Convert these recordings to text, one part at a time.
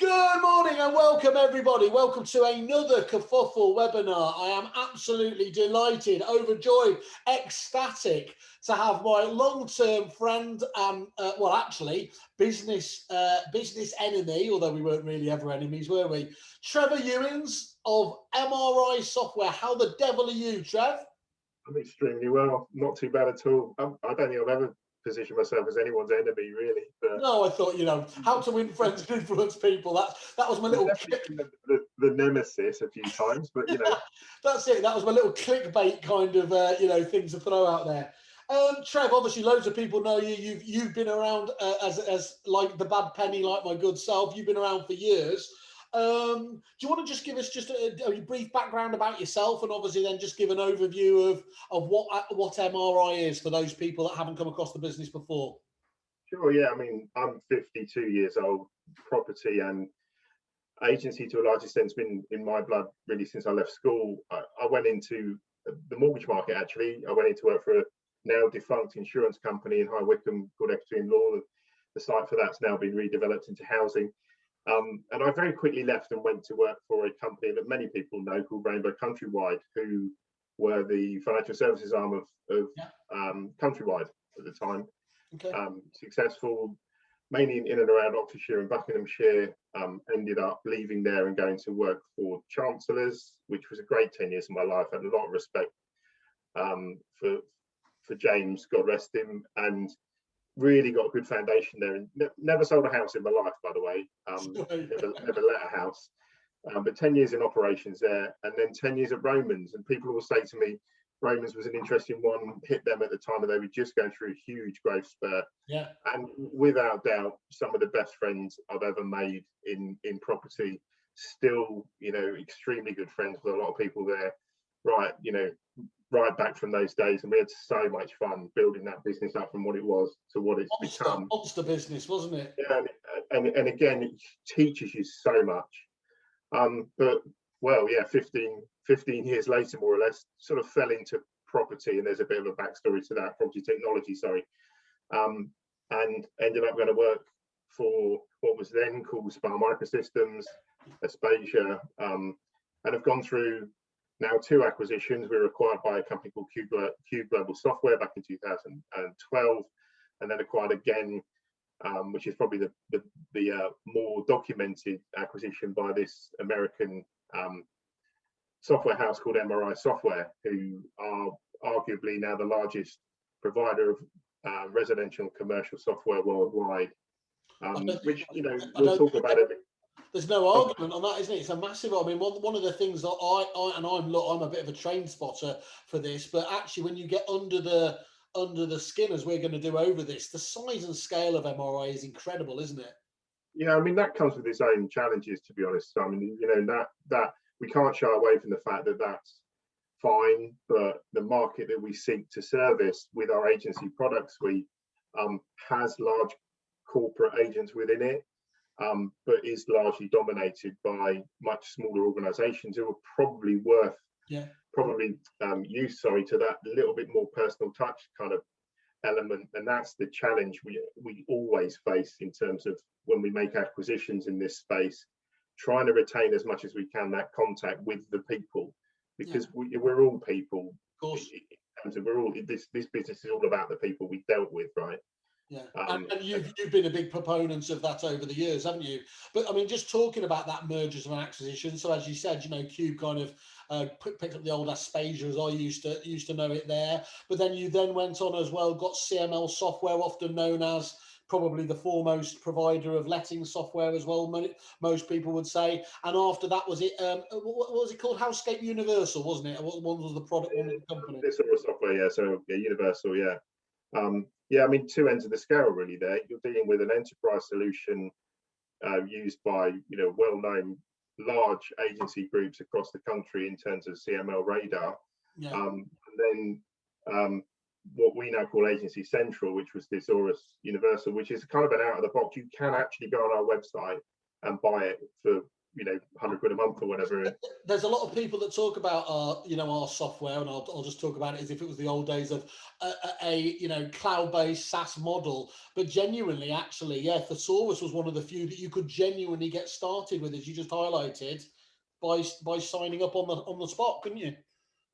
Good morning and welcome everybody. Welcome to another Kerfuffle webinar. I am absolutely delighted, overjoyed, ecstatic to have my long-term friend and, well, actually, business enemy, although we weren't really ever enemies, were we? Trevor Ewins of MRI Software. How the devil are you, Trev? I'm extremely well, not too bad at all. I don't think I've ever positioned myself as anyone's enemy, really. But no, I thought, how to win friends and influence people. That was my little the nemesis a few times, but that's it. That was my little clickbait kind of thing to throw out there. Trev, obviously, loads of people know you. You've been around as like the bad penny, like my good self. You've been around for years. Do you want to just give us just a brief background about yourself, and obviously then just give an overview of what MRI is for those people that haven't come across the business before? Sure, yeah. I mean, I'm 52 years old. Property and agency, to a large extent, has been in my blood really since I left school. I went into the mortgage market, actually. I went into work for a now defunct insurance company in High Wycombe called Equity & Law. The site for that's now been redeveloped into housing. And I very quickly left and went to work for a company that many people know called Rainbow Countrywide, who were the financial services arm of Countrywide at the time. Okay. Successful, mainly in and around Oxfordshire and Buckinghamshire. Ended up leaving there and going to work for Chancellors, which was a great 10 years of my life. I had a lot of respect for James, God rest him, and really got a good foundation there. And never sold a house in my life, by the way. Never let a house. But 10 years in operations there, and then 10 years at Romans. And people will say to me, Romans was an interesting one, hit them at the time, and they were just going through a huge growth spurt. Yeah. And without doubt, some of the best friends I've ever made in property. Still, extremely good friends with a lot of people there. Right back from those days, and we had so much fun building that business up from what it was to what it's become. Monster business, wasn't it? Yeah, and again, it teaches you so much. But well, yeah, 15 years later, more or less, sort of fell into property, and there's a bit of a backstory to that, property technology, sorry. And ended up going to work for what was then called Spar Microsystems, Aspasia, and have gone through now 2 acquisitions. We were acquired by a company called Cube Global Software back in 2012, and then acquired again, which is probably the more documented acquisition by this American software house called MRI Software, who are arguably now the largest provider of residential and commercial software worldwide. Which we'll talk about it. There's no argument on that, isn't it? It's a massive. I mean, one of the things that I'm a bit of a train spotter for this, but actually, when you get under the skin, as we're going to do over this, the size and scale of MRI is incredible, isn't it? Yeah, I mean, that comes with its own challenges, to be honest. I mean, that we can't shy away from the fact that that's fine, but the market that we seek to service with our agency product suite has large corporate agents within it, but is largely dominated by much smaller organizations who are probably worth use to that little bit more personal touch kind of element. And that's the challenge we always face in terms of when we make acquisitions in this space, trying to retain as much as we can that contact with the people, because we're all people. Of course. This business is all about the people we dealt with, right? Yeah, and you've been a big proponent of that over the years, haven't you? But I mean, just talking about that mergers and acquisition. So as you said, Cube kind of picked up the old Aspasia, as I used to know it there. But then you went on as well, got CML Software, often known as probably the foremost provider of letting software as well. Most people would say. And after that, was it what was it called? Housescape Universal, wasn't it? What one was the product? One of the company. This sort of software, yeah. So yeah, Universal, yeah. I mean, 2 ends of the scale really there. You're dealing with an enterprise solution used by well-known large agency groups across the country in terms of CML radar. Yeah. And then what we now call Agency Central, which was Thesaurus Universal, which is kind of an out of the box. You can actually go on our website and buy it for £100 a month or whatever. There's a lot of people that talk about our software, and I'll just talk about it as if it was the old days of a cloud-based SaaS model. But genuinely, actually, yeah, Thesaurus was one of the few that you could genuinely get started with, as you just highlighted, by signing up on the spot, couldn't you?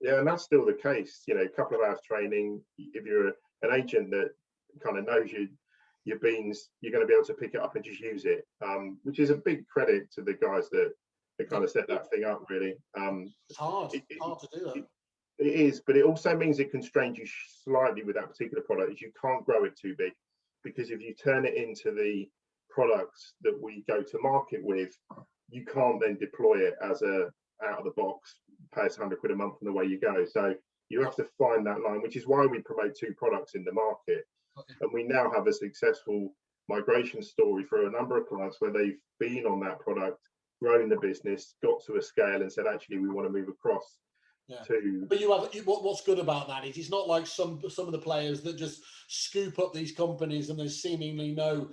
Yeah, and that's still the case. A couple of hours training. If you're an agent that kind of knows your beans, you're going to be able to pick it up and just use it, which is a big credit to the guys that kind of set that thing up, really. It's hard to do that. It is, but it also means it constrains you slightly with that particular product, is you can't grow it too big, because if you turn it into the products that we go to market with, you can't then deploy it as a out of the box, pay us £100 a month and away you go. So you have to find that line, which is why we promote 2 products in the market. And we now have a successful migration story for a number of clients where they've been on that product, grown the business, got to a scale, and said, actually, we want to move across. Yeah. To but what's good about that is it's not like some of the players that just scoop up these companies and there's seemingly no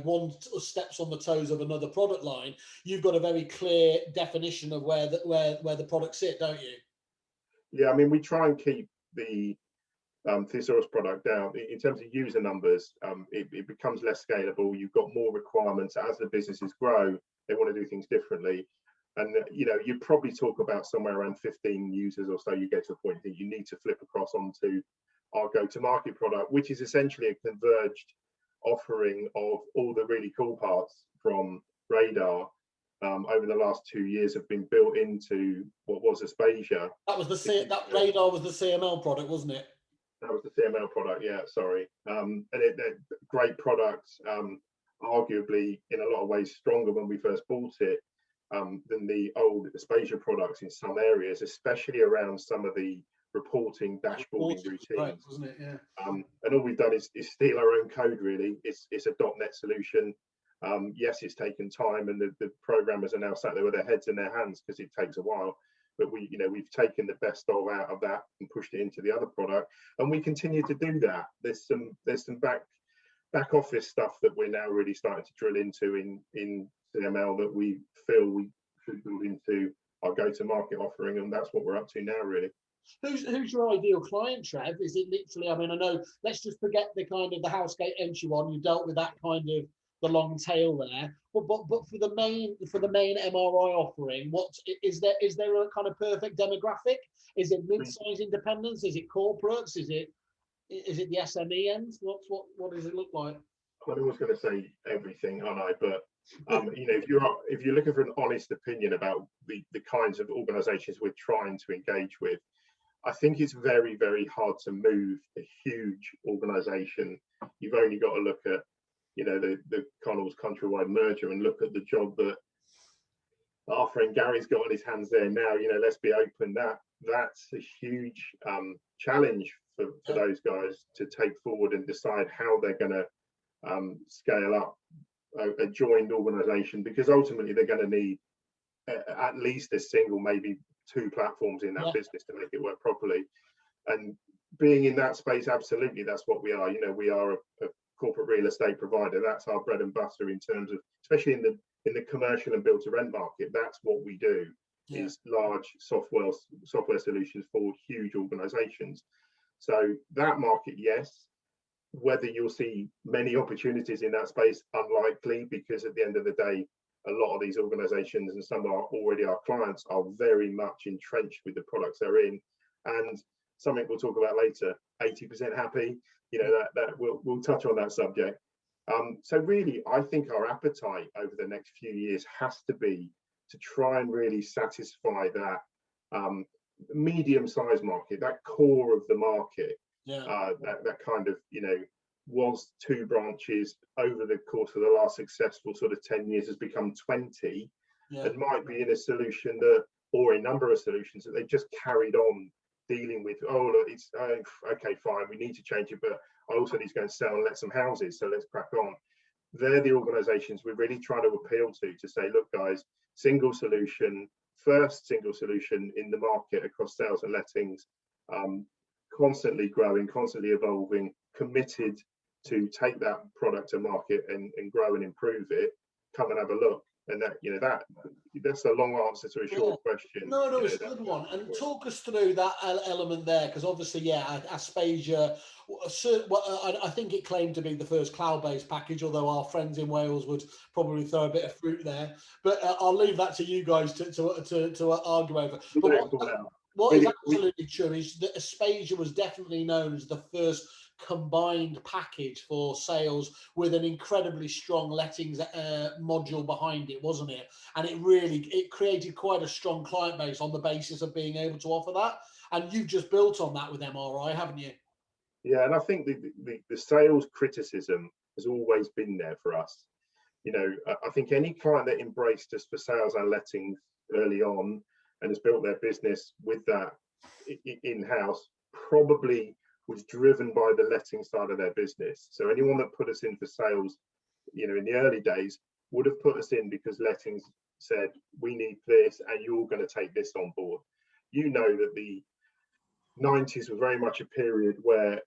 one steps on the toes of another product line. You've got a very clear definition of where the products sit, don't you? Yeah, I mean, we try and keep the Thesaurus product down in terms of user numbers. It becomes less scalable. You've got more requirements as the businesses grow. They want to do things differently, and you probably talk about somewhere around 15 users or so. You get to a point that you need to flip across onto our go-to-market product, which is essentially a converged offering of all the really cool parts from Radar. Over the last 2 years have been built into what was Aspasia. That Radar was the CML product, wasn't it? That was the CML product, yeah, sorry. And they're great products, arguably in a lot of ways stronger when we first bought it than the old Aspasia products in some areas, especially around some of the reporting, dashboarding routines. Right, wasn't it? Yeah. And all we've done is steal our own code, really. It's a .NET solution. Yes, it's taken time, and the programmers are now sat there with their heads in their hands because it takes a while. But we've taken the best out of that and pushed it into the other product, and we continue to do that. There's some back office stuff that we're now really starting to drill into in CML that we feel we should build into our go-to-market offering, and that's what we're up to now, really. Who's your ideal client, Trev? Is it literally? I mean, I know. Let's just forget the kind of the housegate entry one. You dealt with that kind of the long tail there. But for the main MRI offering, what is there a kind of perfect demographic? Is it mid-sized independents? Is it corporates? Is it the SME end? What does it look like? I'm always going to say everything, aren't I? But if you're looking for an honest opinion about the kinds of organisations we're trying to engage with, I think it's very, very hard to move a huge organisation. You've only got to look at the Connells countrywide merger and look at the job that our friend Gary's got on his hands there now. Let's be open, that's a huge challenge for those guys to take forward and decide how they're going to scale up a joined organization, because ultimately they're going to need at least a single, maybe 2 platforms in that business to make it work properly. And being in that space, absolutely, that's what we are. We are a corporate real estate provider. That's our bread and butter in terms of, especially in the commercial and build to rent market. That's what we do, is large software solutions for huge organizations. So that market, yes. Whether you'll see many opportunities in that space, unlikely, because at the end of the day, a lot of these organizations, and some are already our clients, are very much entrenched with the products they're in. And something we'll talk about later, 80% happy, that we'll touch on that subject. So really, I think our appetite over the next few years has to be to try and really satisfy that medium-sized market, that core of the market. That kind of, was 2 branches over the course of the last successful sort of 10 years has become 20, and might be in a solution that, or a number of solutions that they've just carried on dealing with. Oh, look, it's okay, fine, we need to change it, but I also need to go and sell and let some houses, so let's crack on. They're the organizations we're really trying to appeal to say, look guys, first single solution in the market across sales and lettings, constantly growing, constantly evolving, committed to take that product to market and grow and improve it. Come and have a look. And that, that's a long answer to a short question. No, it's a good one. And talk us through that element there, because obviously, yeah, Aspasia, I think it claimed to be the first cloud-based package, although our friends in Wales would probably throw a bit of fruit there. But I'll leave that to you guys to argue over. But what is absolutely true is that Aspasia was definitely known as the first combined package for sales with an incredibly strong lettings module behind it, wasn't it? And it created quite a strong client base on the basis of being able to offer that. And you've just built on that with MRI, haven't you? Yeah, and I think the sales criticism has always been there for us. I think any client that embraced us for sales and lettings early on and has built their business with that in-house probably was driven by the letting side of their business. So anyone that put us in for sales, in the early days would have put us in because lettings said, we need this and you're going to take this on board. That the 90s were very much a period where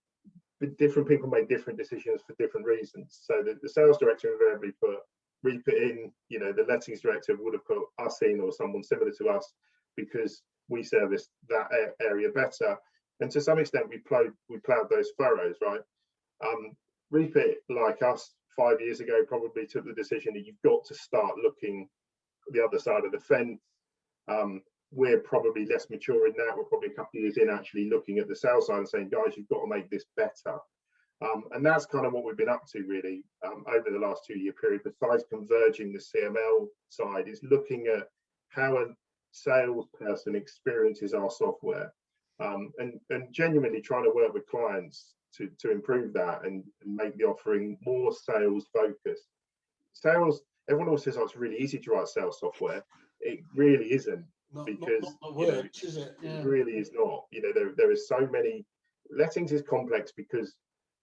different people made different decisions for different reasons. So the sales director invariably put in, the lettings director would have put us in or someone similar to us because we service that area better. And to some extent, we plowed those furrows, right? Refit, like us 5 years ago, probably took the decision that you've got to start looking the other side of the fence. We're probably less mature in that. We're probably a couple of years in actually looking at the sales side and saying, guys, you've got to make this better. And that's kind of what we've been up to really over the last 2 year period, besides converging the CML side, is looking at how a salesperson experiences our software and genuinely trying to work with clients to improve that and make the offering more sales focused. Sales, everyone always says, oh, it's really easy to write sales software. It really isn't. Because is it? Yeah. It really is not. There is so many. Lettings is complex because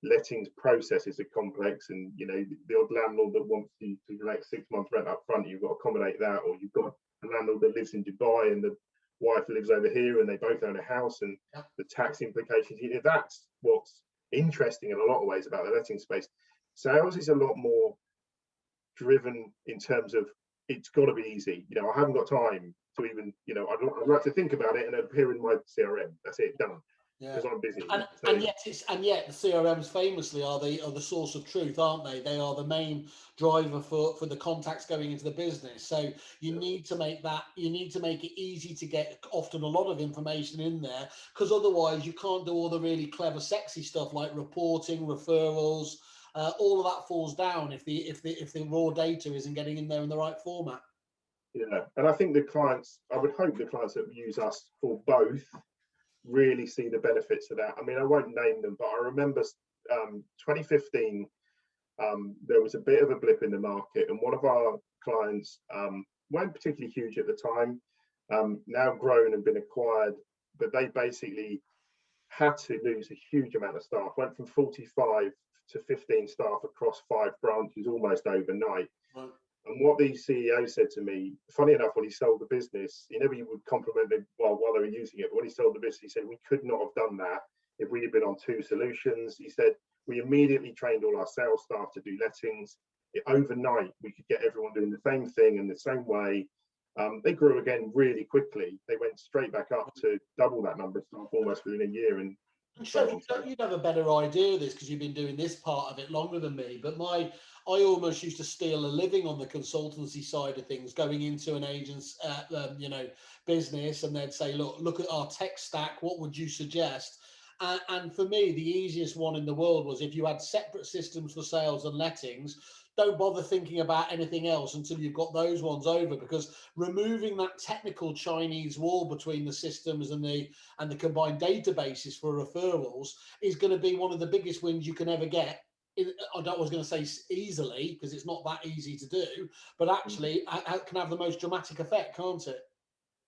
lettings processes are complex, and the odd landlord that wants you to collect 6 months rent up front, you've got to accommodate that, or you've got a landlord that lives in Dubai and the wife lives over here and they both own a house, and the tax implications. That's what's interesting in a lot of ways about the letting space. Sales is a lot more driven in terms of it's got to be easy. I haven't got time to even, I'd like to think about it and appear in my CRM. That's it, done. Because I'm busy. And yet the CRMs famously are the source of truth, aren't they? They are the main driver for the contacts going into the business. So you need to make it easy to get often a lot of information in there, because otherwise you can't do all the really clever, sexy stuff like reporting, referrals. All of that falls down if the raw data isn't getting in there in the right format. Yeah, and I think I would hope the clients that use us for both really see the benefits of that. I mean, I won't name them, but I remember 2015, there was a bit of a blip in the market, and one of our clients weren't particularly huge at the time, now grown and been acquired, but they basically had to lose a huge amount of staff, went from 45 to 15 staff across 5 branches almost overnight. Right. And what the CEO said to me, funny enough, when he sold the business, he never would compliment them while they were using it. But when he sold the business, he said, we could not have done that if we had been on 2 solutions. He said, we immediately trained all our sales staff to do lettings. Overnight, we could get everyone doing the same thing in the same way. They grew again really quickly. They went straight back up to double that number of staff almost within a year. And so you'd have a better idea of this because you've been doing this part of it longer than me. But I almost used to steal a living on the consultancy side of things, going into an agent's business, and they'd say, look at our tech stack. What would you suggest? And for me, the easiest one in the world was if you had separate systems for sales and lettings. Don't bother thinking about anything else until you've got those ones over, because removing that technical Chinese wall between the systems and the combined databases for referrals is going to be one of the biggest wins you can ever get. I was going to say easily, because it's not that easy to do, but actually it can have the most dramatic effect, can't it?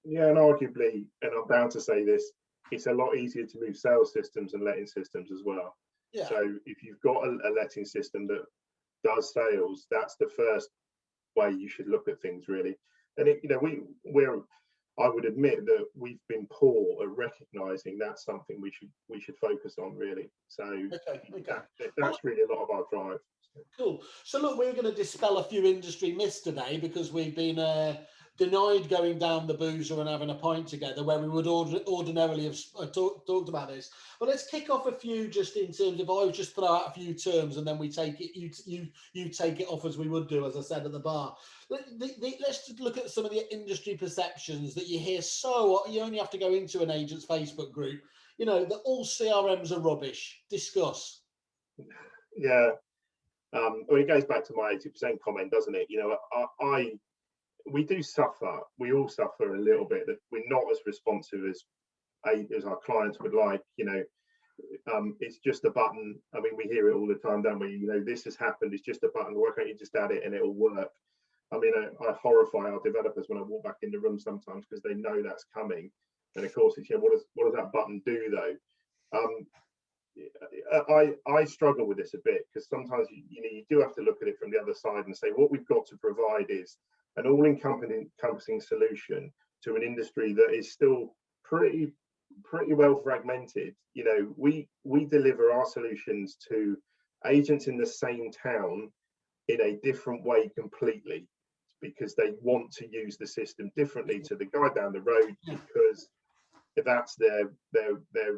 Yeah, and arguably, and I'm bound to say this, it's a lot easier to move sales systems and letting systems as well. Yeah. So if you've got a letting system that does sales, that's the first way you should look at things, really. And I would admit that we've been poor at recognizing that's something we should focus on, really. So that's really a lot of our drive. Cool. So look, we're going to dispel a few industry myths today, because we've been denied going down the boozer and having a pint together, where we would ordinarily have talked about this. But let's kick off a few, just in terms of, I would just throw out a few terms and then we take it, you take it off, as we would do, as I said at the bar. Let's just look at some of the industry perceptions that you hear. So you only have to go into an agent's Facebook group, that all CRMs are rubbish. Discuss. Yeah. Well, it goes back to my 80% comment, doesn't it? We do suffer. We all suffer a little bit, that we're not as responsive as our clients would like. It's just a button. I mean, we hear it all the time, don't we? This has happened. It's just a button. Why can't you just add it and it'll work? I mean, I horrify our developers when I walk back in the room sometimes, because they know that's coming. And of course, it's, what does that button do though? I struggle with this a bit, because sometimes you do have to look at it from the other side and say, what we've got to provide is an all-encompassing solution to an industry that is still pretty well fragmented. We deliver our solutions to agents in the same town in a different way completely, because they want to use the system differently to the guy down the road, because that's their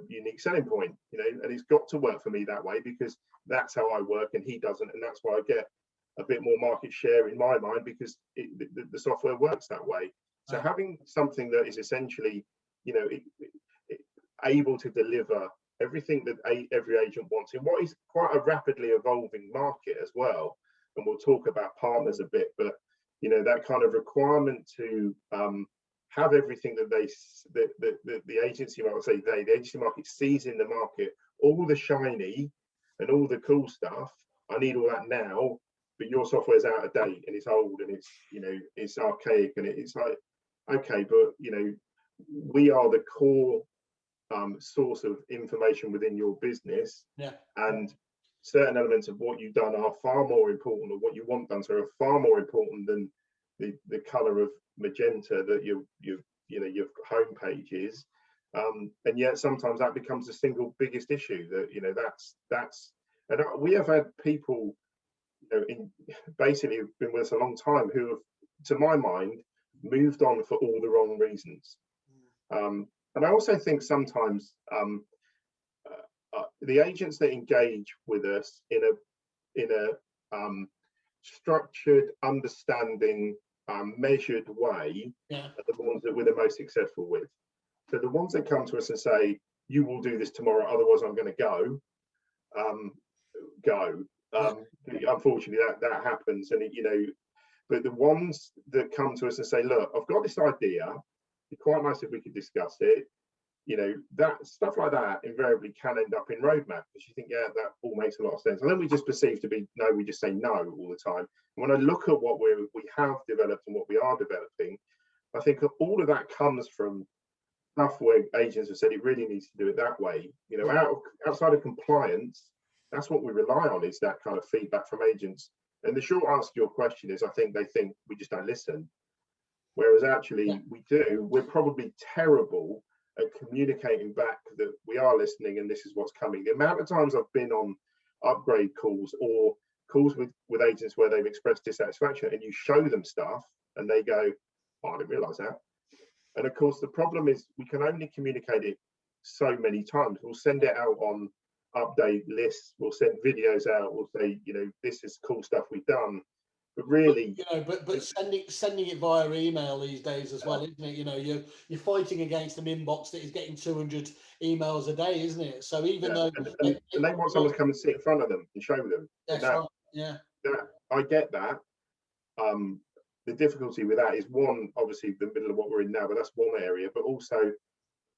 unique selling point, and it's got to work for me that way, because that's how I work and he doesn't, and that's why I get a bit more market share in my mind, because the software works that way. So having something that is essentially, able to deliver everything that every agent wants in what is quite a rapidly evolving market as well, and we'll talk about partners a bit, but that kind of requirement to have everything that the agency market sees in the market, all the shiny and all the cool stuff. I need all that now, but your software's out of date and it's old and it's it's archaic, and it's like, okay, but we are the core source of information within your business, and certain elements of what you've done are far more important, or what you want done, so are far more important than the color of magenta that your homepage is, and yet sometimes that becomes the single biggest issue. That's and we have had people basically who've been with us a long time who have, to my mind, moved on for all the wrong reasons. And I also think sometimes the agents that engage with us in a structured, understanding, measured way are the ones that we're the most successful with. So the ones that come to us and say, you will do this tomorrow, otherwise I'm going to go. Unfortunately, that happens, and but the ones that come to us and say, look, I've got this idea, it'd be quite nice if we could discuss it, that stuff like that invariably can end up in roadmap, because you think, yeah, that all makes a lot of sense, and then we just perceive to be no, we just say no all the time. And when I look at what we have developed and what we are developing, I think all of that comes from stuff where agents have said it really needs to do it that way. Outside of compliance, that's what we rely on, is that kind of feedback from agents. And the short answer to your question is, I think they think we just don't listen, whereas actually we do. We're probably terrible at communicating back that we are listening and this is what's coming. The amount of times I've been on upgrade calls or calls with agents where they've expressed dissatisfaction, and you show them stuff and they go, oh, I didn't realize that. And of course, the problem is we can only communicate it so many times. We'll send it out on update lists, we'll send videos out, we'll say, this is cool stuff we've done, but really, but sending it via email these days as well, isn't it? You're fighting against an inbox that is getting 200 emails a day, isn't it? So even though and they want someone to come and sit in front of them and show them. I get that. The difficulty with that is, one, obviously the middle of what we're in now, but that's one area, but also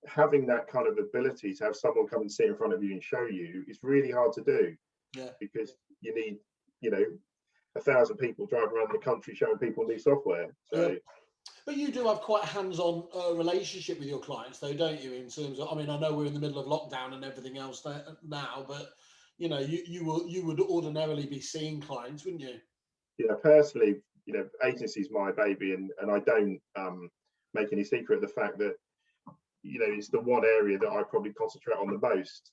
having that kind of ability to have someone come and sit in front of you and show you is really hard to do, because you need 1,000 people driving around the country showing people new software. So but you do have quite a hands-on relationship with your clients though, don't you, in terms of, I mean, I know we're in the middle of lockdown and everything else now, but you would ordinarily be seeing clients, wouldn't you? Personally, agency's my baby, and I don't make any secret of the fact that, you know, it's the one area that I probably concentrate on the most.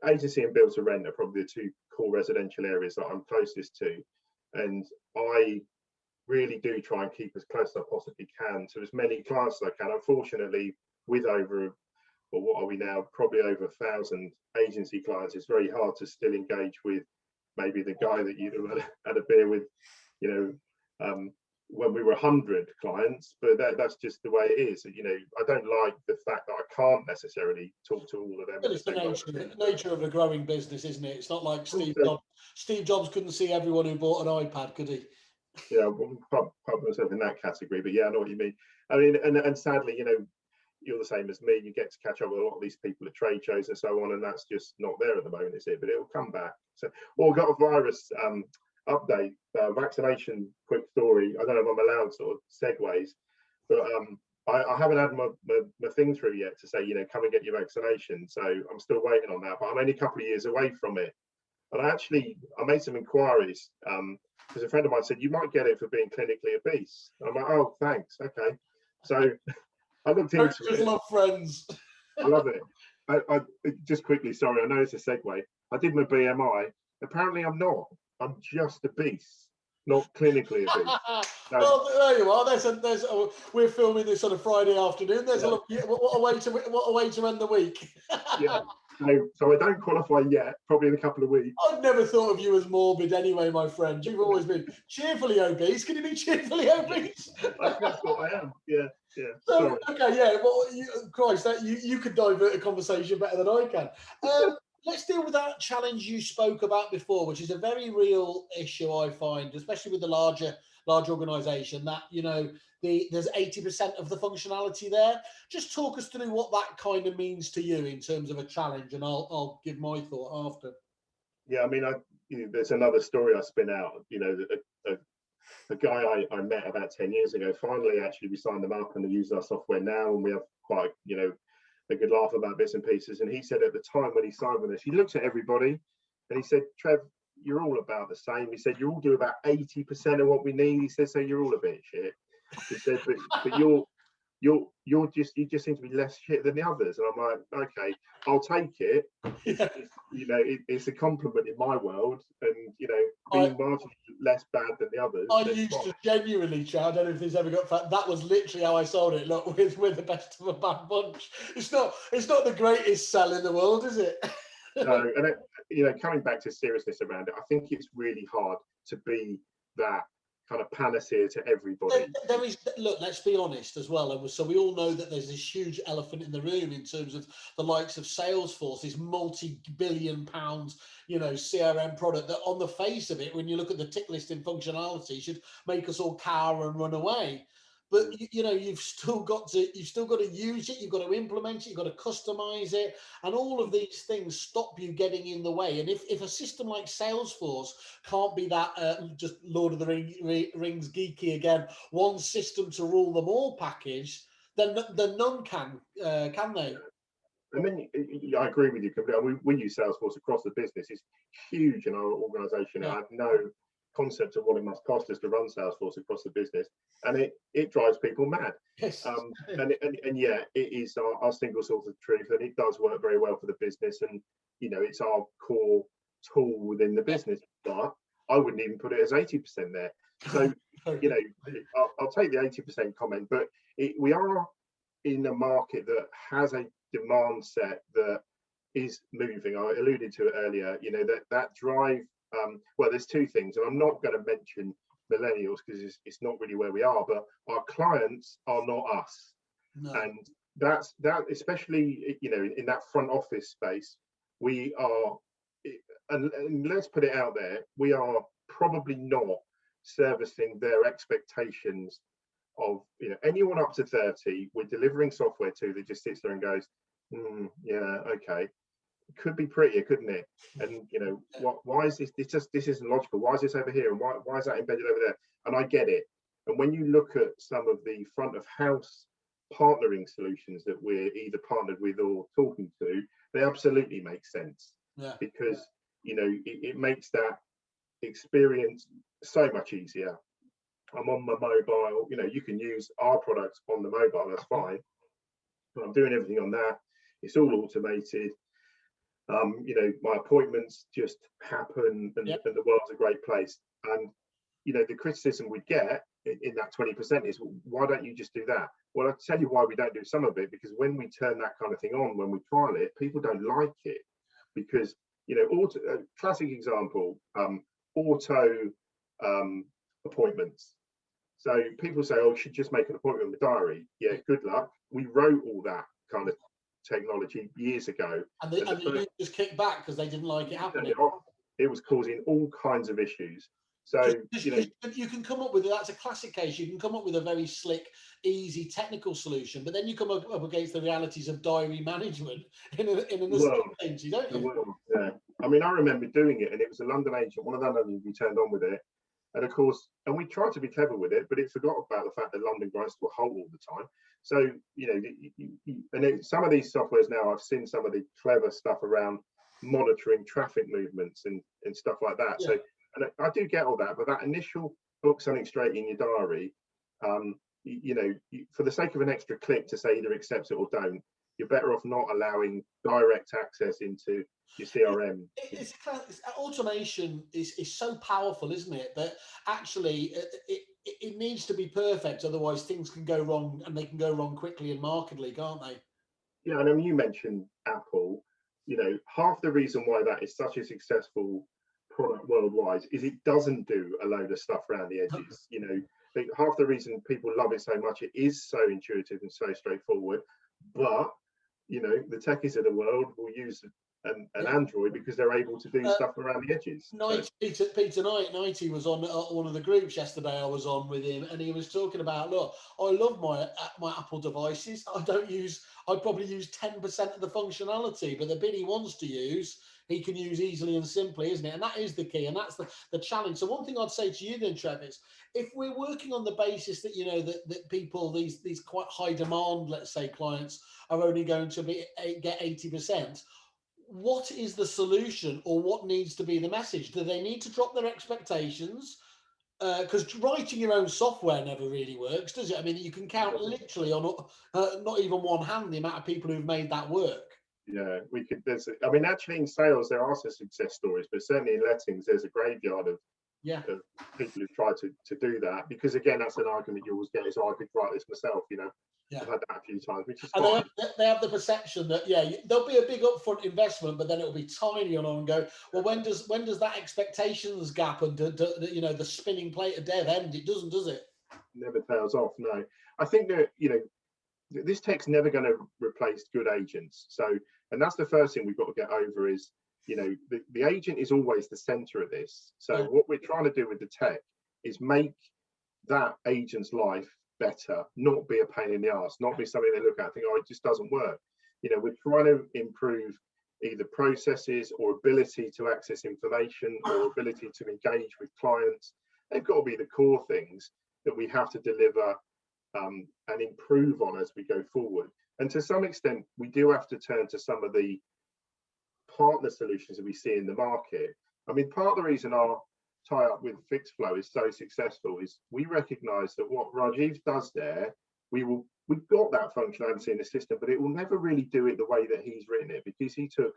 Agency and build to rent are probably the two core residential areas that I'm closest to, and I really do try and keep as close as I possibly can to as many clients as I can. Unfortunately, with over, well, what are we now, probably over 1,000 agency clients, it's very hard to still engage with maybe the guy that you'd have had a beer with, you know, when we were 100 clients. But that's just the way it is. You know, I don't like the fact that I can't necessarily talk to all of them. Well, it's the nature of a growing business, isn't it? It's not like Steve Jobs. Steve Jobs couldn't see everyone who bought an iPad, could he? Yeah, I wouldn't put myself in that category, but yeah, I know what you mean. I mean, and sadly, you know, you're the same as me. You get to catch up with a lot of these people at trade shows and so on, and that's just not there at the moment, is it? But it'll come back. So, well, we've got a virus update, vaccination. Quick story. I don't know if I'm allowed sort of segues, but I haven't had my thing through yet to say, you know, come and get your vaccination. So I'm still waiting on that, but I'm only a couple of years away from it. And I made some inquiries because a friend of mine said you might get it for being clinically obese. And I'm like, oh, thanks, okay. So I looked into it. Just love friends. I love it. I just quickly, sorry, I know it's a segue. I did my BMI. Apparently, I'm not. I'm just obese, not clinically obese. So, well, there you are. We're filming this on a Friday afternoon. There's what a way to end the week. yeah. So I don't qualify yet. Probably in a couple of weeks. I've never thought of you as morbid, anyway, my friend. You've always been cheerfully obese. Can you be cheerfully obese? That's what I am. Yeah. So, okay, yeah. Well, Christ, you could divert a conversation better than I can. Let's deal with that challenge you spoke about before, which is a very real issue, I find, especially with the large organisation, that, you know, there's 80% of the functionality there. Just talk us through what that kind of means to you in terms of a challenge, and I'll give my thought after. Yeah, I mean, there's another story I spin out. You know, a guy I met about 10 years ago, finally, actually, we signed them up and they use our software now, and we have quite, you know, a good laugh about bits and pieces. And he said at the time when he signed with us, he looked at everybody and he said, Trev, you're all about the same. He said, you all do about 80% of what we need. He said, so you're all a bit shit. He said, but you just seem to be less shit than the others. And I'm like, okay, I'll take it. Yeah. You know, it's a compliment in my world, and you know, being marginally less bad than the others. I used to genuinely, Chad, I don't know if this ever got fat. That was literally how I sold it. Look, we're the best of a bad bunch. It's not the greatest sell in the world, is it? No, and you know, coming back to seriousness around it, I think it's really hard to be that kind of panacea to everybody. There is, look, let's be honest as well. And so we all know that there's this huge elephant in the room in terms of the likes of Salesforce, this multi-billion pounds, you know, CRM product that on the face of it, when you look at the tick listing functionality, should make us all cower and run away. But you know, you've still got to use it. You've got to implement it. You've got to customize it, and all of these things stop you getting in the way. And if a system like Salesforce can't be that just Lord of the Rings geeky again, one system to rule them all package, then none can they? I mean, I agree with you completely. We use Salesforce across the business. It's huge in our organisation. Yeah. I have no concept of what it must cost us to run Salesforce across the business, and it drives people mad. Yes. And yeah, it is our single source of truth, and it does work very well for the business, and you know, it's our core tool within the business. But I wouldn't even put it as 80% there. So you know, I'll take the 80% comment, but we are in a market that has a demand set that is moving. I alluded to it earlier. You know, that drive. Well, there's two things, and I'm not going to mention millennials because it's not really where we are, but our clients are not us. No. And that especially, you know, in that front office space, we are, and let's put it out there, we are probably not servicing their expectations of, you know, anyone up to 30. We're delivering software to that just sits there and goes, yeah, okay. Could be prettier, couldn't it? And you know, why is this this isn't logical? Why is this over here, and why is that embedded over there? And I get it. And when you look at some of the front of house partnering solutions that we're either partnered with or talking to, they absolutely make sense. Yeah. Because you know, it makes that experience so much easier. I'm on my mobile. You know, you can use our products on the mobile, that's fine. But I'm doing everything on that. It's all automated. You know, my appointments just happen, and the world's a great place. And you know, the criticism we get in that 20% is, well, why don't you just do that? Well, I'll tell you why we don't do some of it, because when we turn that kind of thing on, when we trial it, people don't like it, because, you know, classic example, auto appointments. So people say, oh, you should just make an appointment with diary. Yeah, good luck. We wrote all that kind of technology years ago. And the users kicked back because they didn't like it happening. It was causing all kinds of issues. So you know, you can come up with, that's a classic case, you can come up with a very slick, easy technical solution, but then you come up against the realities of diary management in an estate agency, don't you? Yeah. I mean, I remember doing it, and it was a London agent, one of the London, we turned on with it, and of course, and we tried to be clever with it, but it forgot about the fact that London grinds to a halt all the time. So you know, some of these softwares now, I've seen some of the clever stuff around monitoring traffic movements and stuff like that. So, and I do get all that, but that initial book something straight in your diary, you know, for the sake of an extra click to say either accepts it or don't, you're better off not allowing direct access into your CRM. Automation is so powerful, isn't it? That actually it needs to be perfect, otherwise things can go wrong, and they can go wrong quickly and markedly, can't they? Yeah, and I mean, you mentioned Apple. You know, half the reason why that is such a successful product worldwide is it doesn't do a load of stuff around the edges. You know, half the reason people love it so much, it is so intuitive and so straightforward. But you know, the techies of the world will use an Android because they're able to do stuff around the edges. Peter Knight, 90 was on one of the groups yesterday. I was on with him, and he was talking about, look, I love my Apple devices. I probably use 10% of the functionality, but the bit he wants to use, he can use easily and simply, isn't it? And that is the key, and that's the challenge. So one thing I'd say to you then, Trev, is if we're working on the basis that, you know, that people, these quite high demand, let's say, clients are only going to get 80%, what is the solution, or what needs to be the message? Do they need to drop their expectations? Because writing your own software never really works, does it? I mean, you can count literally on not even one hand the amount of people who've made that work. Yeah, we could. I mean, actually, in sales there are some success stories, but certainly in lettings, there's a graveyard of people who've tried to do that. Because again, that's an argument you always get: is, oh, I could write this myself, you know. I've had that a few times, which is fine. They have the perception that there'll be a big upfront investment, but then it'll be tiny and go, well, when does that expectations gap and you know, the spinning plate of death end? It doesn't, does it? Never tails off. No, I think that, you know, this tech's never going to replace good agents. So, and that's the first thing we've got to get over is, you know, the agent is always the center of this. So what we're trying to do with the tech is make that agent's life better, not be a pain in the ass, not be something they look at and think, oh, it just doesn't work. You know, we're trying to improve either processes or ability to access information or ability to engage with clients. They've got to be the core things that we have to deliver and improve on as we go forward. And to some extent, we do have to turn to some of the partner solutions that we see in the market. I mean, part of the reason our tie-up with Fixflow is so successful is we recognize that what Rajiv does there, we've got that functionality in the system, but it will never really do it the way that he's written it, because he took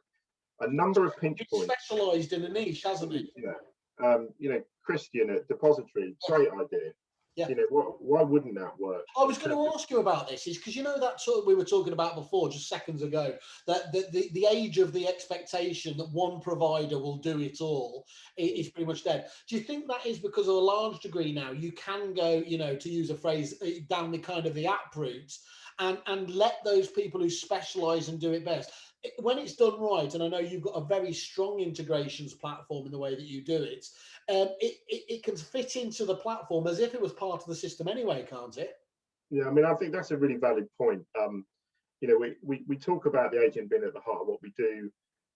a number of pinch points. Specialized in a niche, hasn't he? You know, Christian at Depository, great idea. You know, why wouldn't that work? I was going to ask you about this, is because, you know, that sort of we were talking about before, just seconds ago, that the age of the expectation that one provider will do it all is pretty much dead. Do you think that is because of a large degree now you can go, you know, to use a phrase, down the kind of the app route and let those people who specialize and do it best, when it's done right, and I know you've got a very strong integrations platform in the way that you do it, it can fit into the platform as if it was part of the system anyway, can't it? Yeah, I mean, I think that's a really valid point. You know, we talk about the agent being at the heart of what we do,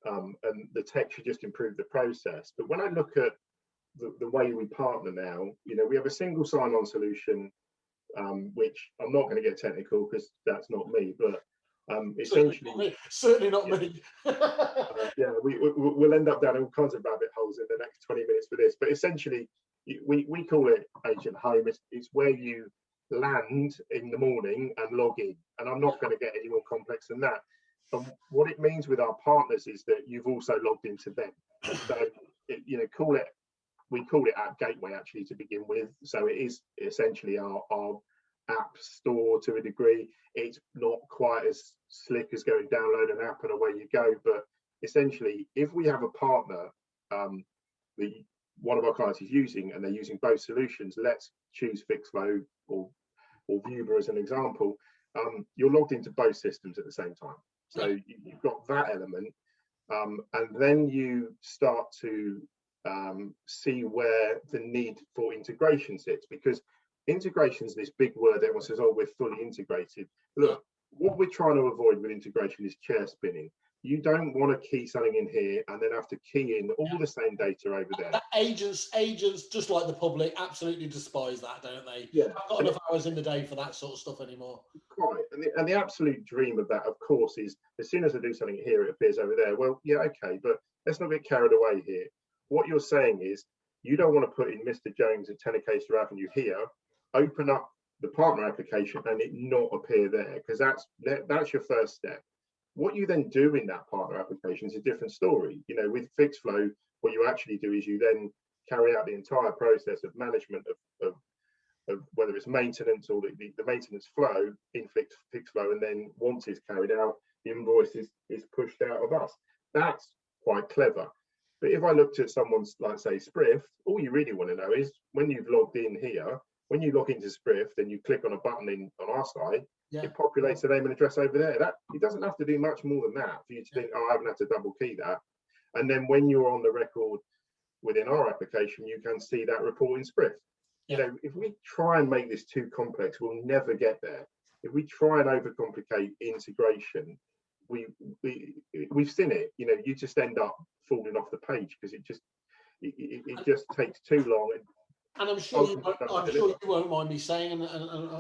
and the tech should just improve the process. But when I look at the way we partner now, you know, we have a single sign-on solution, which I'm not going to get technical because that's not me, but essentially certainly not me. We'll end up down all kinds of rabbit holes in the next 20 minutes for this, but essentially we call it agent home. It's where you land in the morning and log in. And I'm not going to get any more complex than that. And what it means with our partners is that you've also logged into them. So, we call it App Gateway actually to begin with. So it is essentially our app store to a degree. It's not quite as slick as going download an app and away you go. But essentially, if we have a partner, one of our clients is using, and they're using both solutions, let's choose Fixflow or Vuber as an example, you're logged into both systems at the same time. So you've got that element, and then you start to see where the need for integration sits, because integration is this big word. Everyone says, oh, we're fully integrated. Look, what we're trying to avoid with integration is chair spinning. You don't want to key something in here and then have to key in all the same data over there. Agents, just like the public, absolutely despise that, don't they? Yeah. I've got enough hours in the day for that sort of stuff anymore. Quite. And the absolute dream of that, of course, is as soon as I do something here, it appears over there. Well, yeah, okay, but let's not get carried away here. What you're saying is you don't want to put in Mr. Jones at 10 Acacia Avenue here, open up the partner application and it not appear there, because that's your first step. What you then do in that partner application is a different story. With Fixflow, what you actually do is you then carry out the entire process of management of whether it's maintenance or the maintenance flow in Fixflow, and then once it's carried out, the invoice is pushed out of us. That's quite clever. But if I looked at someone's, like say, Sprift, all you really want to know is when you've logged in here, when you log into Sprift and you click on a button on our side, it populates the name and address over there. That it doesn't have to do much more than that for you to think, oh, I haven't had to double key that. And then when you're on the record within our application, you can see that report in Sprift. If we try and make this too complex, we'll never get there. If we try and overcomplicate integration, we've seen it. You just end up falling off the page because it just takes too long. And I'm sure you won't mind me saying, and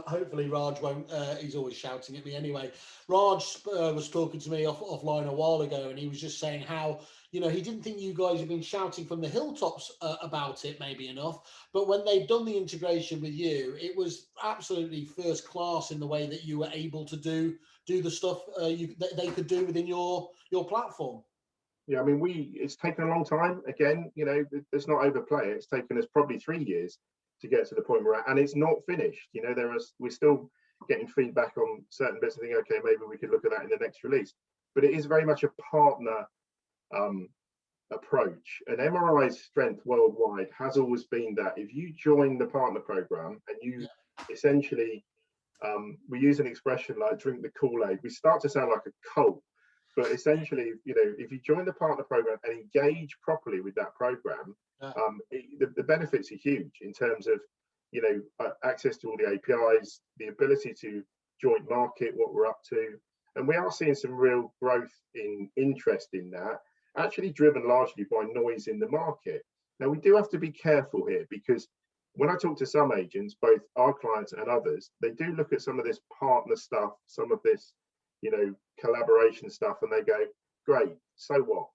hopefully Raj won't. He's always shouting at me anyway. Raj was talking to me offline a while ago, and he was just saying how he didn't think you guys had been shouting from the hilltops about it maybe enough, but when they'd done the integration with you, it was absolutely first class in the way that you were able to do the stuff that they could do within your platform. Yeah, I mean, it's taken a long time. Again, let's not overplay it. It's taken us probably 3 years to get to the point we're at, and it's not finished. We're still getting feedback on certain bits and thinking, okay, maybe we could look at that in the next release. But it is very much a partner approach. And MRI's strength worldwide has always been that if you join the partner program and you essentially, we use an expression like drink the Kool-Aid, we start to sound like a cult. But essentially, if you join the partner program and engage properly with that program, the benefits are huge in terms of, access to all the APIs, the ability to joint market what we're up to. And we are seeing some real growth in interest in that, actually driven largely by noise in the market. Now, we do have to be careful here, because when I talk to some agents, both our clients and others, they do look at some of this partner stuff, some of this collaboration stuff, and they go, great, so what?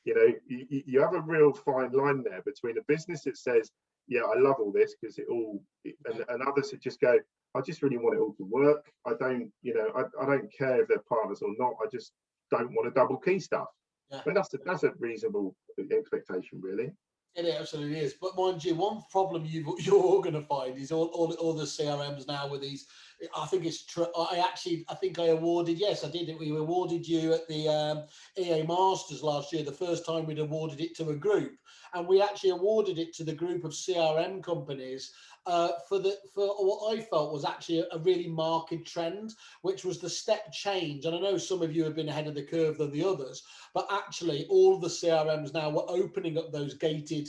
You have a real fine line there between a business that says, yeah, I love all this because and others that just go, I just really want it all to work. I don't care if they're partners or not. I just don't want to double key stuff. I mean, that's a reasonable expectation, really. It absolutely is. But mind you, one problem you're all going to find is all the CRMs now with these. I think it's true. I think I awarded. Yes, I did. We awarded you at the EA Masters last year. The first time we'd awarded it to a group, and we actually awarded it to the group of CRM companies for what I felt was actually a really marked trend, which was the step change. And I know some of you have been ahead of the curve than the others, but actually all the CRMs now were opening up those gated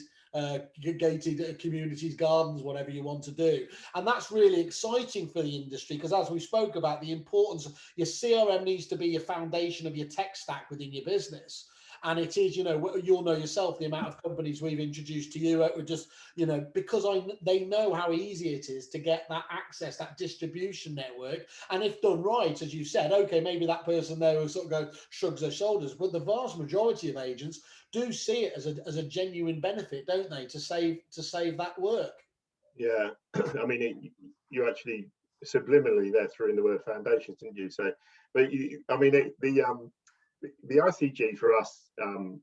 communities, gardens, whatever you want to do. And that's really exciting for the industry, because as we spoke about, the importance of your CRM needs to be your foundation of your tech stack within your business. And it is, you know, you'll know yourself the amount of companies we've introduced to you were just, you know, because they know how easy it is to get that access, that distribution network. And if done right, as you said, okay, maybe that person there will sort of go shrugs their shoulders, but the vast majority of agents do see it as a genuine benefit, don't they, to save that work. Yeah, I mean, you actually subliminally there threw in the word foundations, didn't you? So, but I mean, the ICG for us, and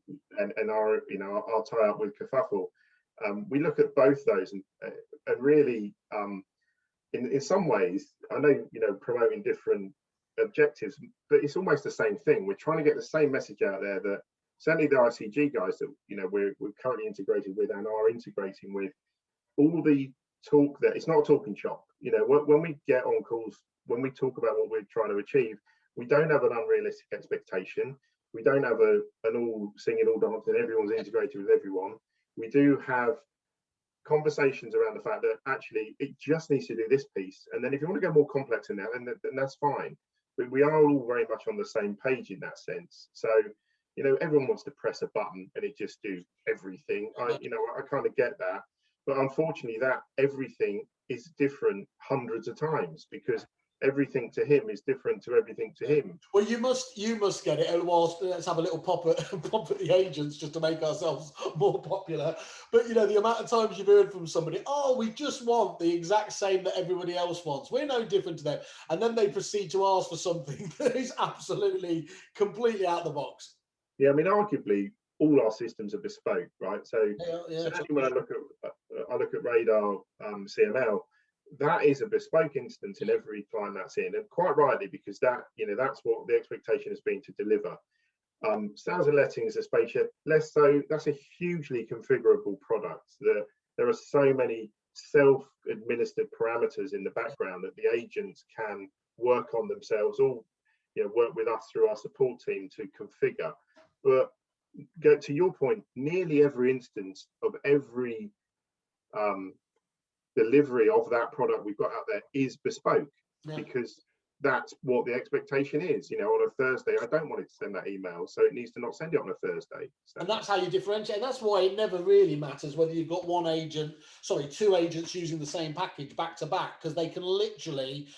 our, you know, our tie up with Kerfuffle, we look at both those, and really, in some ways, I know, you know, promoting different objectives, but it's almost the same thing. We're trying to get the same message out there that certainly the ICG guys that, you know, we're currently integrated with and are integrating with, all the talk that it's not a talking shop. You know, when we get on calls, when we talk about what we're trying to achieve, we don't have an unrealistic expectation. We don't have an all singing, all dancing, everyone's integrated with everyone. We do have conversations around the fact that actually it just needs to do this piece. And then if you want to go more complex than that, then that's fine. But we are all very much on the same page in that sense. So, you know, everyone wants to press a button and it just do everything. I kind of get that. But unfortunately, that everything is different hundreds of times, because everything to him is different to everything to him. Well, you must get it. Whilst let's have a little pop at the agents just to make ourselves more popular. But you know, the amount of times you've heard from somebody, oh, we just want the exact same that everybody else wants. We're no different to them, and then they proceed to ask for something that is absolutely completely out of the box. Yeah, I mean, arguably all our systems are bespoke, right? So certainly when I look at Radar CML, that is a bespoke instance in every client that's in, and quite rightly, because that, you know, that's what the expectation has been to deliver. Sales and lettings, especially less so. That's a hugely configurable product. There are so many self-administered parameters in the background that the agents can work on themselves, or, you know, work with us through our support team to configure. But go to your point, nearly every instance of every delivery of that product we've got out there is bespoke, because that's what the expectation is. You know, on a Thursday, I don't want it to send that email, so it needs to not send it on a Thursday. So. And that's how you differentiate. And that's why it never really matters whether you've got two agents using the same package back to back, because they can literally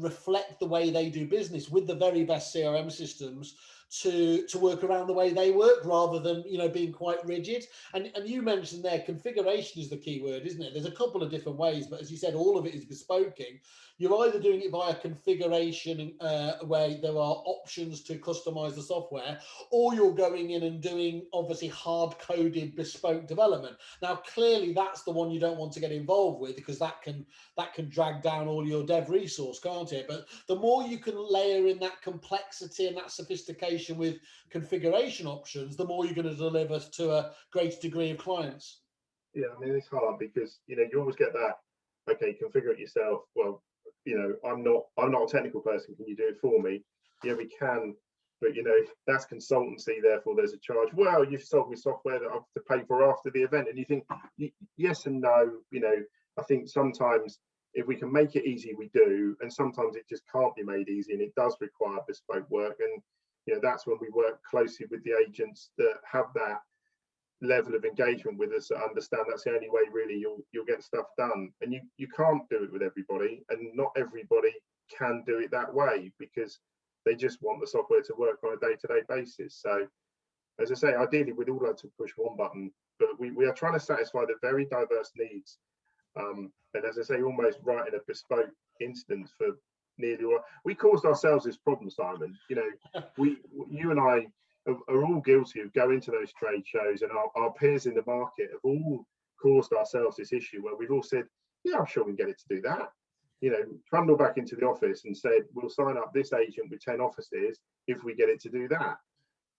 reflect the way they do business with the very best CRM systems to work around the way they work, rather than, you know, being quite rigid. And you mentioned there, configuration is the key word, isn't it? There's a couple of different ways, but as you said, all of it is bespoking. You're either doing it via configuration, where there are options to customize the software, or you're going in and doing obviously hard-coded bespoke development. Now, clearly, that's the one you don't want to get involved with, because that can drag down all your dev resource, can't it? But the more you can layer in that complexity and that sophistication with configuration options, the more you're going to deliver to a greater degree of clients. Yeah, I mean, it's hard because, you know, you always get that, okay, configure it yourself. Well, you know, I'm not a technical person. Can you do it for me? Yeah, we can, but, you know, that's consultancy. Therefore, there's a charge. Well, you've sold me software that I have to pay for after the event, and you think yes and no. You know, I think sometimes if we can make it easy, we do, and sometimes it just can't be made easy, and it does require bespoke work. And you know, that's when we work closely with the agents that have that level of engagement with us, that understand that's the only way really you'll get stuff done. And you can't do it with everybody, and not everybody can do it that way, because they just want the software to work on a day-to-day basis. So as I say, ideally we'd all like to push one button, but we are trying to satisfy the very diverse needs, and as I say, almost writing a bespoke instance for nearly all. We caused ourselves this problem, Simon. You know, you and I are all guilty of going to those trade shows, and our peers in the market have all caused ourselves this issue where we've all said, yeah, I'm sure we can get it to do that. You know, trundle back into the office and said, we'll sign up this agent with 10 offices if we get it to do that.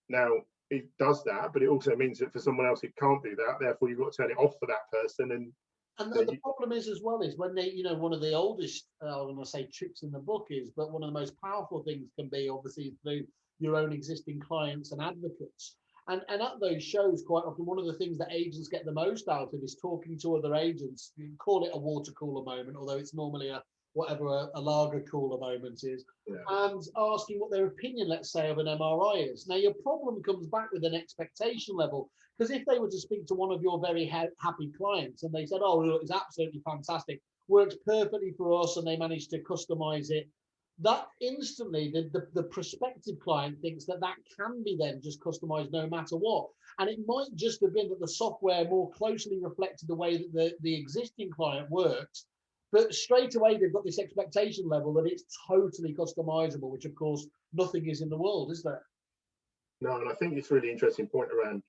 Now, it does that, but it also means that for someone else it can't do that. Therefore, you've got to turn it off for that person. And the problem is, as well, is when they, you know, one of the oldest, I'm going to say tricks in the book is, but one of the most powerful things can be obviously through your own existing clients and advocates. And at those shows, quite often, one of the things that agents get the most out of is talking to other agents. You can call it a water cooler moment, although it's normally a whatever a lager cooler moment is, Yeah. and asking what their opinion, let's say, of an MRI is. Now, your problem comes back with an expectation level, because if they were to speak to one of your very happy clients and they said, oh, look, it's absolutely fantastic, works perfectly for us, and they managed to customize it, that instantly the prospective client thinks that can be then just customized no matter what. And it might just have been that the software more closely reflected the way that the existing client works, but straight away they've got this expectation level that it's totally customizable, which of course nothing is in the world, is there? No, and I think it's a really interesting point around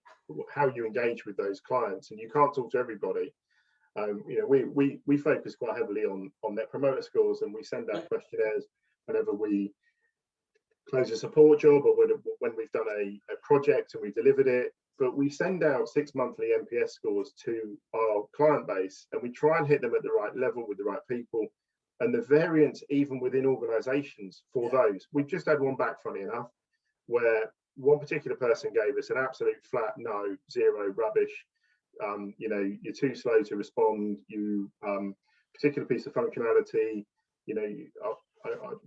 how you engage with those clients, and you can't talk to everybody. You know, we focus quite heavily on net promoter scores, and we send out questionnaires whenever we close a support job, or when we've done a project and we delivered it. But we send out 6 monthly NPS scores to our client base, and we try and hit them at the right level with the right people. And the variance, even within organisations, for those, we've just had one back, funny enough, where one particular person gave us an absolute flat no, 0, rubbish. You know, you're too slow to respond. You particular piece of functionality, you know,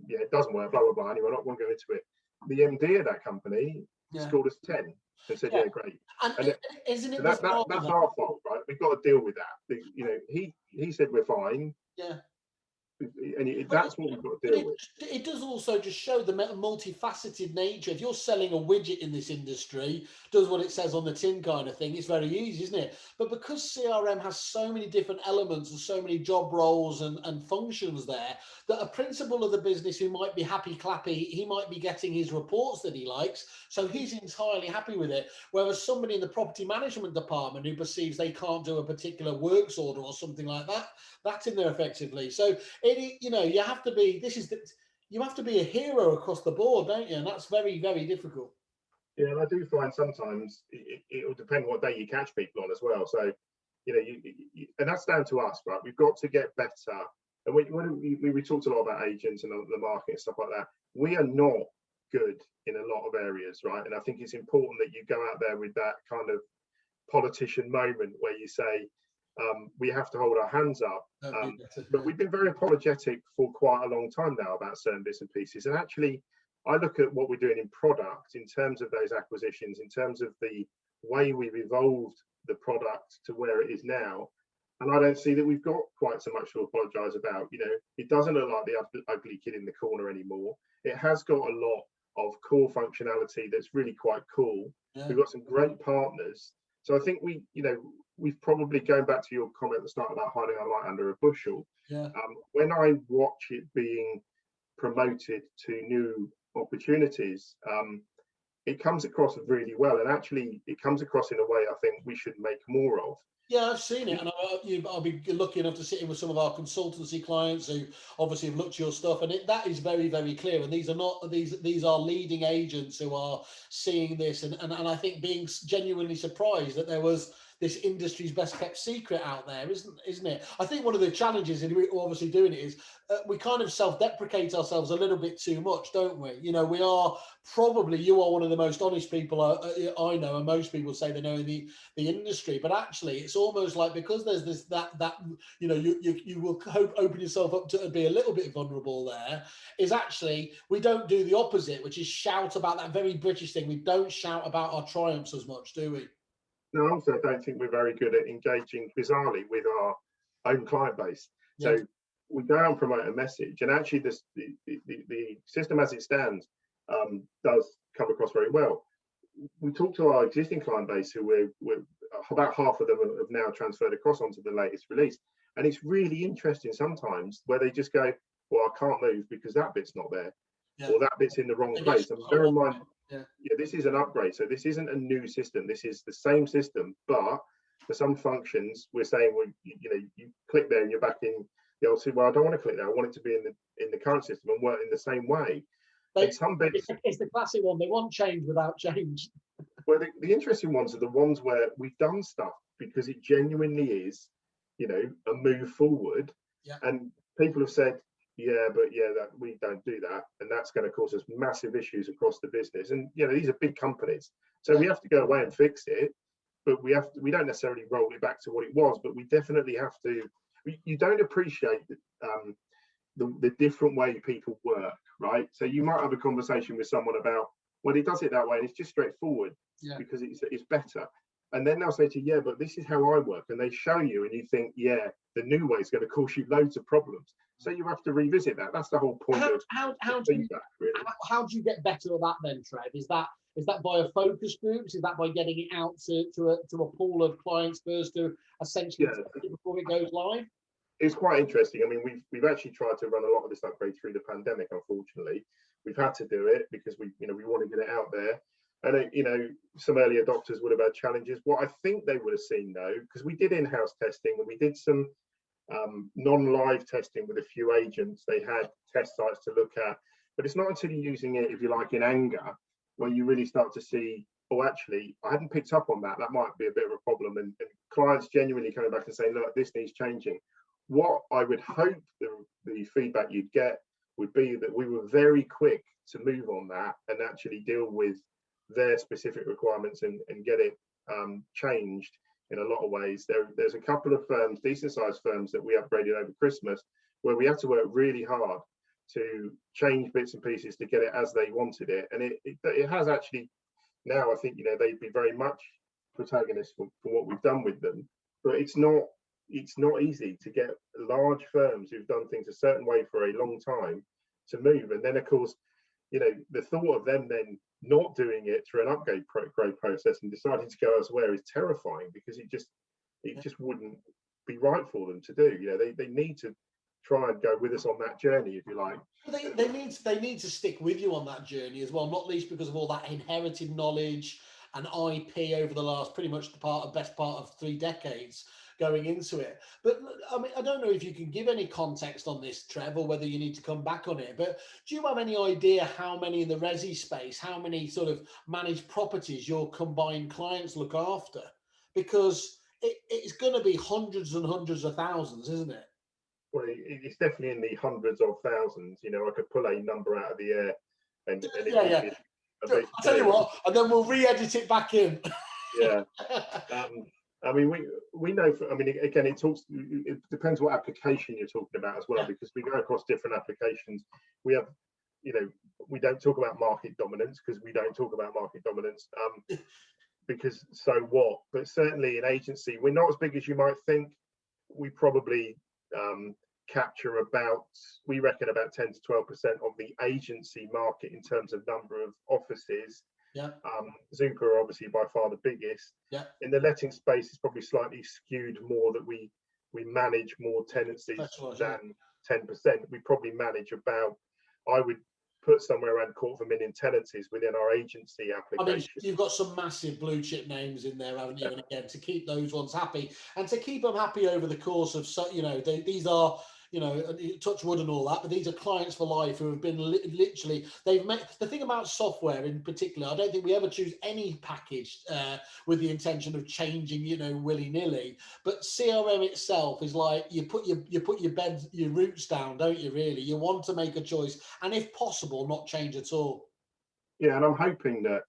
yeah, it doesn't work. Blah blah blah. Anyway, I won't go into it. The MD of that company scored us 10 and said, "Yeah, great." And isn't it that's our fault, right? We've got to deal with that. You know, he said we're fine. Yeah. And that's what we've got to deal with. It does also just show the multifaceted nature. If you're selling a widget in this industry, does what it says on the tin kind of thing, it's very easy, isn't it? But because CRM has so many different elements and so many job roles and functions there, that a principal of the business who might be happy clappy, he might be getting his reports that he likes, so he's entirely happy with it. Whereas somebody in the property management department who perceives they can't do a particular works order or something like that, that's in there effectively. So you know, you have to be, you have to be a hero across the board, don't you? And that's very, very difficult. Yeah, and I do find sometimes it will depend what day you catch people on as well. So, you know, and that's down to us, right? We've got to get better. And we talked a lot about agents and the market and stuff like that. We are not good in a lot of areas, right? And I think it's important that you go out there with that kind of politician moment where you say, we have to hold our hands up. But we've been very apologetic for quite a long time now about certain bits and pieces. And actually, I look at what we're doing in product in terms of those acquisitions, in terms of the way we've evolved the product to where it is now. And I don't see that we've got quite so much to apologise about. You know, it doesn't look like the ugly kid in the corner anymore. It has got a lot of core functionality that's really quite cool. Yeah. We've got some great partners. So I think we've probably, going back to your comment at the start about hiding our light under a bushel. Yeah. When I watch it being promoted to new opportunities, it comes across really well, and actually it comes across in a way I think we should make more of. Yeah, I've seen it, and I'll be lucky enough to sit in with some of our consultancy clients who obviously have looked at your stuff, and that is very, very clear. And these are leading agents who are seeing this, and I think being genuinely surprised that there was this industry's best kept secret out there, isn't it? I think one of the challenges in obviously doing it is we kind of self-deprecate ourselves a little bit too much, don't we? You know, we are probably, you are one of the most honest people I know, and most people say they know in the industry, but actually it's almost like, because there's this that you know, you will open yourself up to be a little bit vulnerable there, is actually we don't do the opposite, which is shout about that very British thing. We don't shout about our triumphs as much, do we? No, I also don't think we're very good at engaging bizarrely with our own client base. So we go out and promote a message, and actually the system as it stands does come across very well. We talk to our existing client base, who we're about half of them have now transferred across onto the latest release, and it's really interesting sometimes where they just go, well, I can't move because that bit's not there, or that bit's in the wrong place. And bear in mind, this is an upgrade, so this isn't a new system. This is the same system, but for some functions we're saying, well, you know, you click there and you're back in the old system. Well, I don't want to click there, I want it to be in the current system and work in the same way. Some bits, it's the classic one. They want change without change. Well, the interesting ones are the ones where we've done stuff because it genuinely is, you know, a move forward. And people have said, that we don't do that, and that's going to cause us massive issues across the business. And you know, these are big companies, so we have to go away and fix it. But we don't necessarily roll it back to what it was, but we definitely have to. You don't appreciate the different way people work, right? So you might have a conversation with someone about, well, he does it that way and it's just straightforward because it's better. And then they'll say to you, yeah, but this is how I work. And they show you and you think, yeah, the new way is going to cause you loads of problems. So you have to revisit that. That's the whole point of feedback, really. How do you get better at that then, Trev? Is that via focus groups? Is that by getting it out to a pool of clients first to essentially test it before it goes live? It's quite interesting. I mean, we've actually tried to run a lot of this upgrade through the pandemic. Unfortunately, we've had to do it because we want to get it out there. And some early adopters would have had challenges. What I think they would have seen though, because we did in-house testing and we did some non-live testing with a few agents. They had test sites to look at, but it's not until you're using it, if you like, in anger, where you really start to see, oh, actually, I hadn't picked up on that. That might be a bit of a problem. And clients genuinely coming back and saying, look, this needs changing. What I would hope the feedback you'd get would be that we were very quick to move on that and actually deal with their specific requirements and get it changed in a lot of ways. There's a couple of firms, decent sized firms, that we upgraded over Christmas where we had to work really hard to change bits and pieces to get it as they wanted it. And it has actually now, I think, they'd be very much protagonists for what we've done with them. But it's not easy to get large firms who've done things a certain way for a long time to move. And then, of course, the thought of them then not doing it through an upgrade process and deciding to go elsewhere is terrifying, because it just wouldn't be right for them to do. They need to try and go with us on that journey, if you like. They need to stick with you on that journey as well, not least because of all that inherited knowledge and IP over the last best part of 3 decades going into it. But I mean, I don't know if you can give any context on this, Trev, or whether you need to come back on it, but do you have any idea how many in the resi space, how many sort of managed properties your combined clients look after? Because it's going to be hundreds and hundreds of thousands, isn't it? Well, it's definitely in the hundreds of thousands. I could pull a number out of the air and I'll tell you what, and then we'll re-edit it back in. Yeah. I mean, we know. Again, it depends what application you're talking about as well, because we go across different applications. We have, we don't talk about market dominance because we don't talk about market dominance. Because so what? But certainly in agency, we're not as big as you might think. We probably capture we reckon about 10 to 12% of the agency market in terms of number of offices. Zoopla are obviously by far the biggest. In the letting space, it's probably slightly skewed more that we manage more tenancies than 10%. We probably manage about, I would put somewhere around 250,000 tenancies within our agency application. I mean, you've got some massive blue chip names in there, haven't you? And again, to keep those ones happy and to keep them happy over the course of, these are, touch wood and all that, but these are clients for life who have been literally, they've met. The thing about software in particular, I don't think we ever choose any package with the intention of changing, willy-nilly. But CRM itself is like you put your roots down, don't you? Really, you want to make a choice, and if possible, not change at all. Yeah, and I'm hoping that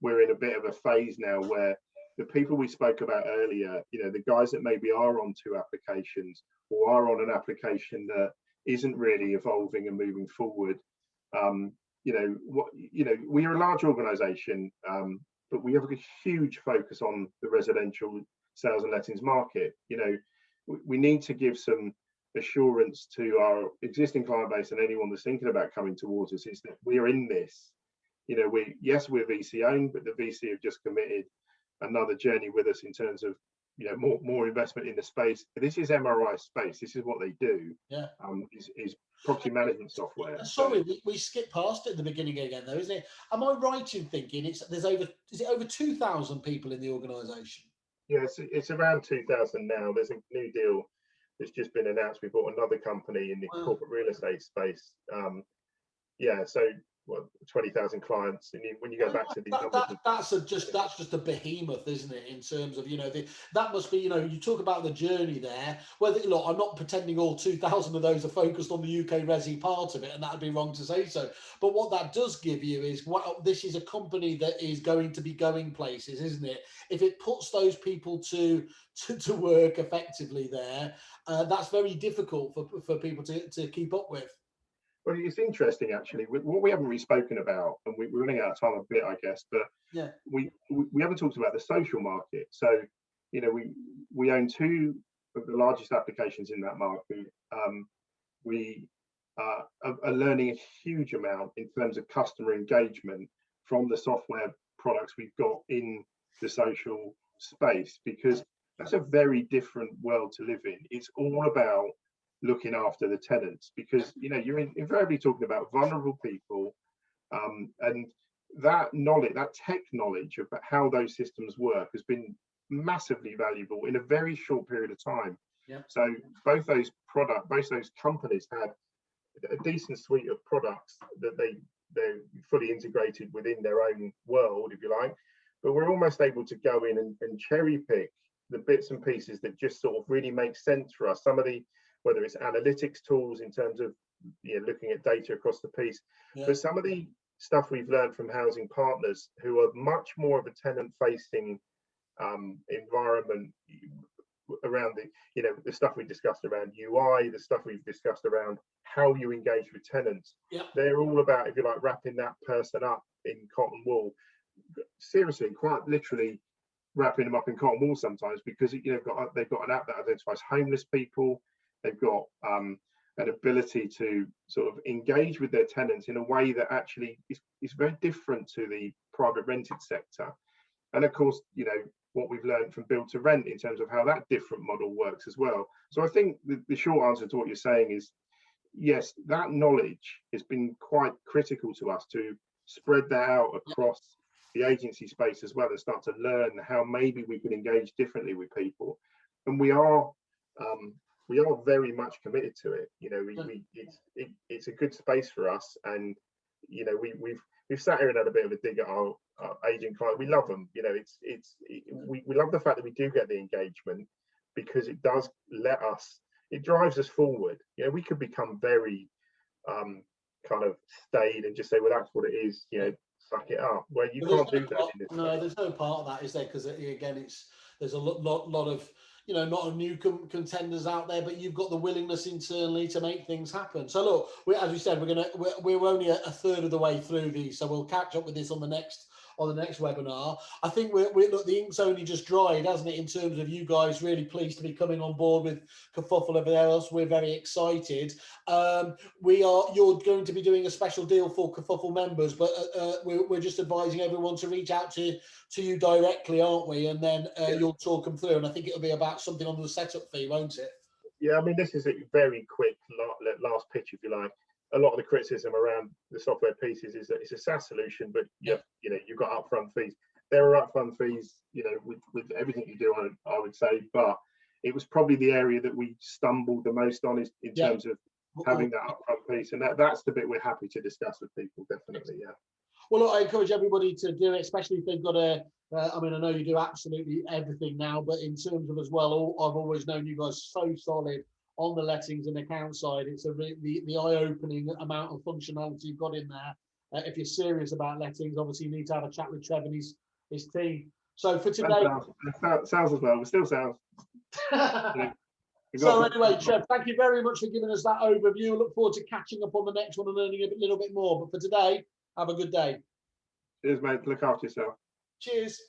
we're in a bit of a phase now where the people we spoke about earlier, the guys that maybe are on 2 applications or are on an application that isn't really evolving and moving forward. We are a large organisation, but we have a huge focus on the residential sales and lettings market. We need to give some assurance to our existing client base and anyone that's thinking about coming towards us is that we're in this. We're VC owned, but the VC have just committed another journey with us in terms of more investment in the space. This is MRI space. This is what they do. Is property management software. Sorry, we skipped past it at the beginning again, though, isn't it? Am I right in thinking is it over 2,000 people in the organisation? Yeah, it's around 2,000 now. There's a new deal that's just been announced. We bought another company in the corporate real estate space. So what, 20,000 clients, and when you go back to these numbers, that's just a behemoth, isn't it? In terms of, you know, that must be, you know, you talk about the journey there. Whether, look, I'm not pretending all 2,000 of those are focused on the UK resi part of it, and that'd be wrong to say so. But what that does give you is, what this is a company that is going to be going places, isn't it? If it puts those people to work effectively there, that's very difficult for people to keep up with. Well, it's interesting actually. What we haven't really spoken about, and we're running out of time a bit, I guess, but yeah, we haven't talked about the social market. So, you know, we own two of the largest applications in that market. We are learning a huge amount in terms of customer engagement from the software products we've got in the social space, because that's a very different world to live in. It's all about looking after the tenants, because, you know, you're invariably talking about vulnerable people, and that knowledge, that tech knowledge about how those systems work has been massively valuable in a very short period of time. Yeah. So both those companies had a decent suite of products that they're fully integrated within their own world, if you like, but we're almost able to go in and cherry pick the bits and pieces that just sort of really make sense for us. Some of the, whether it's analytics tools in terms of, you know, looking at data across the piece, but some of the stuff we've learned from housing partners who are much more of a tenant facing environment around the, you know, the stuff we discussed around UI, the stuff we've discussed around how you engage with tenants. They're all about, if you like, wrapping that person up in cotton wool. Seriously, quite literally wrapping them up in cotton wool sometimes, because, you know, they've got an app that identifies homeless people. They've got an ability to sort of engage with their tenants in a way that actually is very different to the private rented sector. And of course, you know, what we've learned from build to rent in terms of how that different model works as well. So I think the short answer to what you're saying is, yes, that knowledge has been quite critical to us to spread that out across the agency space as well, and start to learn how maybe we can engage differently with people. And we are very much committed to it. You know, it's a good space for us, and, you know, we've sat here and had a bit of a dig at our agent client. We love them. You know, we love the fact that we do get the engagement, because it does it drives us forward. You know, we could become very kind of staid and just say, well, that's what it is, you know, suck it up. Well, you can't do that in this no place. There's no part of that, is there? Because again, there's a lot of, you know, not a new contenders out there, but you've got the willingness internally to make things happen. So look, as we said, we're only a third of the way through these, so we'll catch up with this on the next webinar. I think look, the ink's only just dried, hasn't it, in terms of you guys really pleased to be coming on board with Kerfuffle. Everything else, we're very excited. You're going to be doing a special deal for Kerfuffle members, but we're just advising everyone to reach out to you directly, aren't we? And then you'll talk them through, and I think it'll be about something on the setup fee, won't it? Yeah, I mean, this is a very quick last pitch, if you like. A lot of the criticism around the software pieces is that it's a SaaS solution, but you know, you've got upfront fees. There are upfront fees, you know, with everything you do, I would say, but it was probably the area that we stumbled the most on, is in terms of having that upfront piece, and that's the bit we're happy to discuss with people, definitely. Yeah. Well, look, I encourage everybody to do it, especially if they've got I mean, I know you do absolutely everything now, but in terms of as well, I've always known you guys so solid on the lettings and account side. It's the eye-opening amount of functionality you've got in there. If you're serious about lettings, obviously you need to have a chat with Trev and his team. So for today, sounds as well. It still sounds. So anyway, Trev, thank you very much for giving us that overview. I look forward to catching up on the next one and learning a little bit more. But for today, have a good day. Cheers, mate. Look after yourself. Cheers.